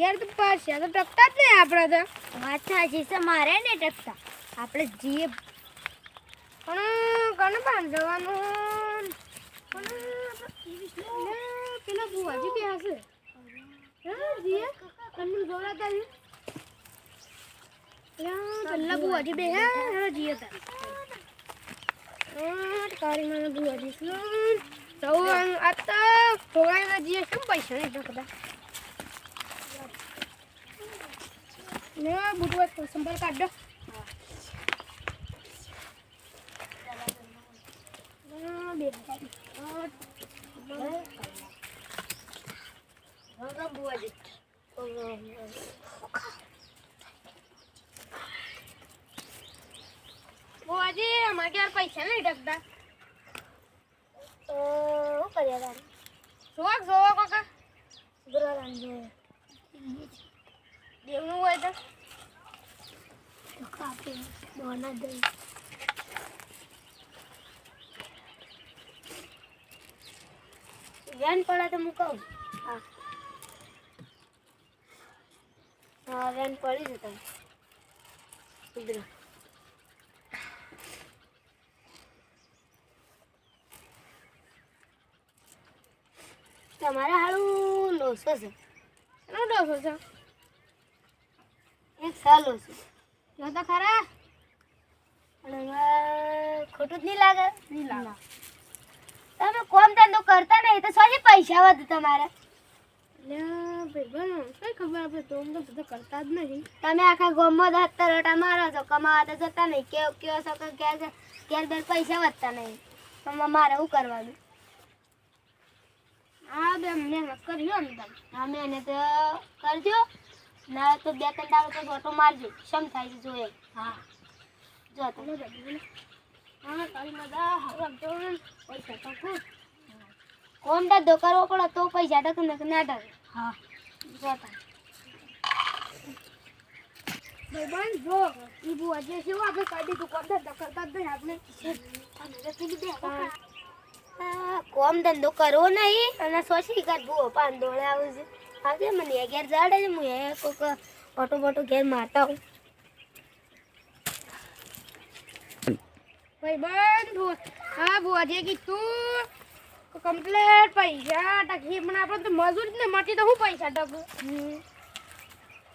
ઘેર તો પાછા તો ટકતા જ નહીં આપણે તો. વાત સાચી છે, મારે ને ટકતા આપણે જીએ પણ કોને બાંધવાનું? પેલા બુવાજી બે હશે. જીએ તમને જોડાતા પેલા બુવાજી બે હે જીએ તા તારી મને બુવાજી તો આ તો થોડા જીએ શું પૈસા નહીં ટકતા ને બુટવા સંભાળ કાઢો. બુવાજી અમારે ક્યારે પૈસા નહીં ટકતા શું કર્યા તારે જોવા કાકા બરાબર દેવનું હોય તો કાપે બોના દઈ વેન પડે તો હું કહું. હા વેન પડી જતા સુધરો તમારે હારું લોસો છે. એનો ડોસો છે એક સાલ લોસો જો તો ખરા પણ હવે ખોટું જ નહીં લાગે. નહીં લાગે. તમે કોમ ધંધો કરતા નહીં તો શું પૈસા વધે તમારે? ભાઈ કઈ ખબર આપણે તો બધું કરતા જ નહીં. તમે આખા ગામમાં 10 રટા મારો છો, કમાવા તો જતા નહીં. કયો છો કે ઘેર બે પૈસા વધતા નહીં. તો મારે શું કરવાનું? હા બે મહેનત કર્યો ને તમે. હા મહેનત કરજો ના તો 2-3 દાડો તો ઓટો મારજો. શમ થાય છે જોઈએ. હા જો તમે હા તારી મજા હવે તો પૈસા તો ખૂબ. કોમ ધંધો કરવો પડે તો પૈસા ટકે ને ના ટકે. હા જો તમે ભાઈ જો ઈ બુઆજી છે આપણે કાઢી તું કોમ ધંધો કરતા જ નહીં આપણે. કોમ ધંધો કરવો નહીં અને સોચી કાઢ ભૂવો પાન દોડે આવું છે. આજે મને ઘેર જાડે છે, હું કોઈક ઓટો બોટો ઘેર મારતા હું. ભાઈ બંધ હા બુઆજી કીધું કમ્પ્લેટ પૈસા ટકી પણ આપણે તો મજૂરી જ ને મળતી તો હું પૈસા ટકું.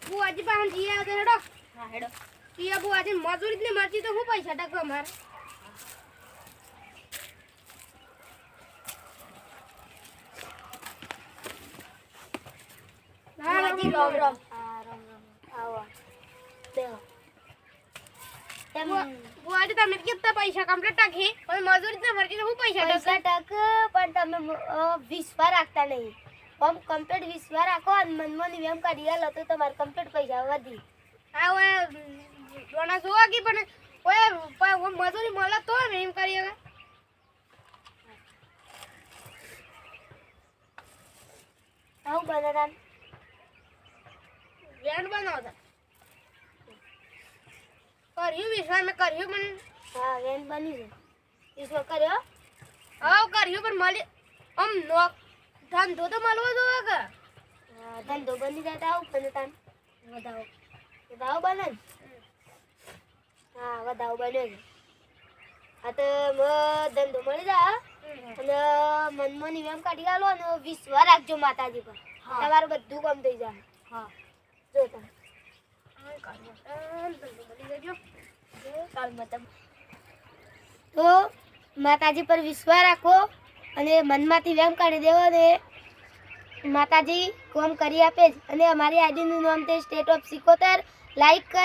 બુઆજી પાસે જઈએ તો હેડો. હા હેડો. ઈ બુઆજી મજૂરી જ ને મળતી તો હું પૈસા ટકું અમારે. બુઆજી રામ રામ. હા રામ રામ. આવો બેહો. બુઆજી તમે કેટલા પૈસા કમ્પ્લેટ ટકી પણ મજૂરી જ ને મળતી તો હું પૈસા ટકું. પૈસા ટક પણ તમે વિશ્વાસ રાખતા નહીં. આમ કમ્પ્લીટ વિશ્વાસ રાખો અને મનમાં એમ કાઢી આલો તો તમારે કમ્પ્લીટ પૈસા વધી. હા ઓય જોના જોવા કી પણ ઓય મજૂરી મળે તો ને એમ કરીએ. આવું બનાતા વેણ બનાવતા કર્યું વિશ્વાસ મેં કર્યું પણ હા વેન બની છે. વિશ્વાસ કર્યો. હા કર્યું પણ મળી આમ નોક ધંધો તો મળવો જોઈએ કે. હા ધંધો બની જાય તો આવું બનાતા વધાવો વધાવો બને ને. હા વધાવો બન્યો છે. આ તો ધંધો મળી જાય અને મનમાં એમ કાઢી આલો અને વિશ્વાસ રાખજો માતાજી પર. તમારું બધું કામ થઈ જાય. હા જો તમે તો માતાજી પર વિશ્વાસ રાખો અને મનમાંથી વેમ કાઢી દેવો ને માતાજી કોમ કરી આપે જ. અને અમારી આઈડીનું નામ છે સ્ટેટ ઓફ સિકોતર. લાઈક કરો.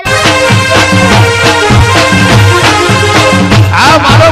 આ મારો